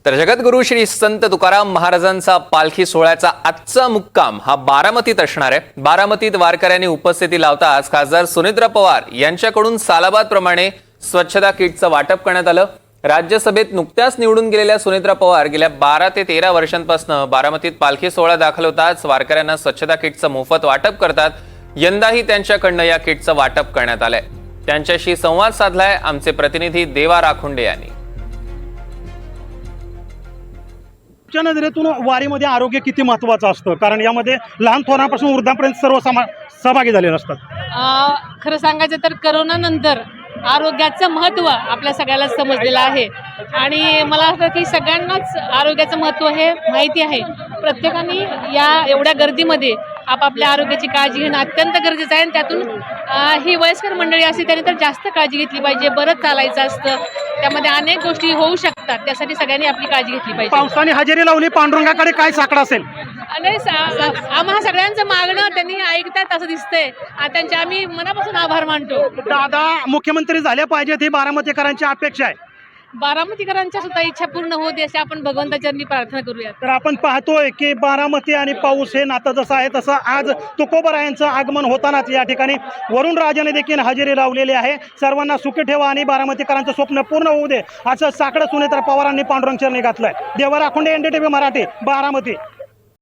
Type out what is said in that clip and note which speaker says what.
Speaker 1: तर जगद्गुरू श्री संत तुकाराम महाराजांचा पालखी सोहळ्याचा आजचा मुक्काम हा बारामतीत असणार आहे। बारामतीत वारकऱ्यांनी उपस्थिती लावताच खासदार सुनेत्रा पवार यांच्याकडून सालाबाद प्रमाणे स्वच्छता किटचं वाटप करण्यात आलं। राज्यसभेत नुकत्याच निवडून गेलेल्या सुनेत्रा पवार गेल्या 12 ते 13 वर्षांपासून बारामतीत पालखी सोहळा दाखल होताच वारकऱ्यांना स्वच्छता किटचं मोफत वाटप करतात। यंदाही त्यांच्याकडनं या किटचं वाटप करण्यात आलंय। त्यांच्याशी संवाद साधलाय आमचे प्रतिनिधी देवा राखुंडे यांनी।
Speaker 2: नजरेतून वारीमध्ये आरोग्य किती महत्त्वाचं असतं, कारण यामध्ये लहान थोरांपासून वृद्धांपर्यंत सर्व सहभागी झालेले असतात।
Speaker 3: खरं सांगायचं तर करोना नंतर आरोग्याचं महत्त्व आपल्या सगळ्याला समजलेलं आहे आणि मला वाटतं की सगळ्यांनाच आरोग्याचं महत्त्व हे माहिती आहे। प्रत्येकाने या एवढ्या गर्दीमध्ये आपापल्या आरोग्याची काळजी घेणं अत्यंत गरजेचं आहे आणि त्यातून ही वयस्कर मंडळी असते त्यांनी तर जास्त काळजी घेतली पाहिजे। बरंच चालायचं असतं, त्यामध्ये अनेक गोष्टी होऊ शकतात, त्यासाठी सगळ्यांनी आपली काळजी घेतली पाहिजे।
Speaker 2: पावसाने हजेरी लावली, पांडुरंगाकडे काय साकडं असेल?
Speaker 3: आणि आम्हाला सगळ्यांचं मागणं त्यांनी ऐकतात असं दिसतंय, त्यांचे आम्ही मनापासून आभार मानतो।
Speaker 2: दादा मुख्यमंत्री झाले पाहिजेत ही बारामतीकरांची अपेक्षा आहे।
Speaker 3: बारामतीकरांच्या सुद्धा इच्छा पूर्ण होते अशी आपण भगवंताचरणी प्रार्थना करूया।
Speaker 2: तर आपण पाहतोय की बारामती आणि पाऊस हे नातं जसं आहे तसं आज तुकोबरायांचं आगमन होतानाच या ठिकाणी वरुण राजाने देखील हजेरी लावलेली आहे। सर्वांना सुखी ठेवा आणि बारामतीकरांचं स्वप्न पूर्ण होऊ दे असं साकडं सुनेत्रा पवारांनी पांडुरंग चरणी घातलंय। देवा राखुंडे, NDTV मराठी, बारामती।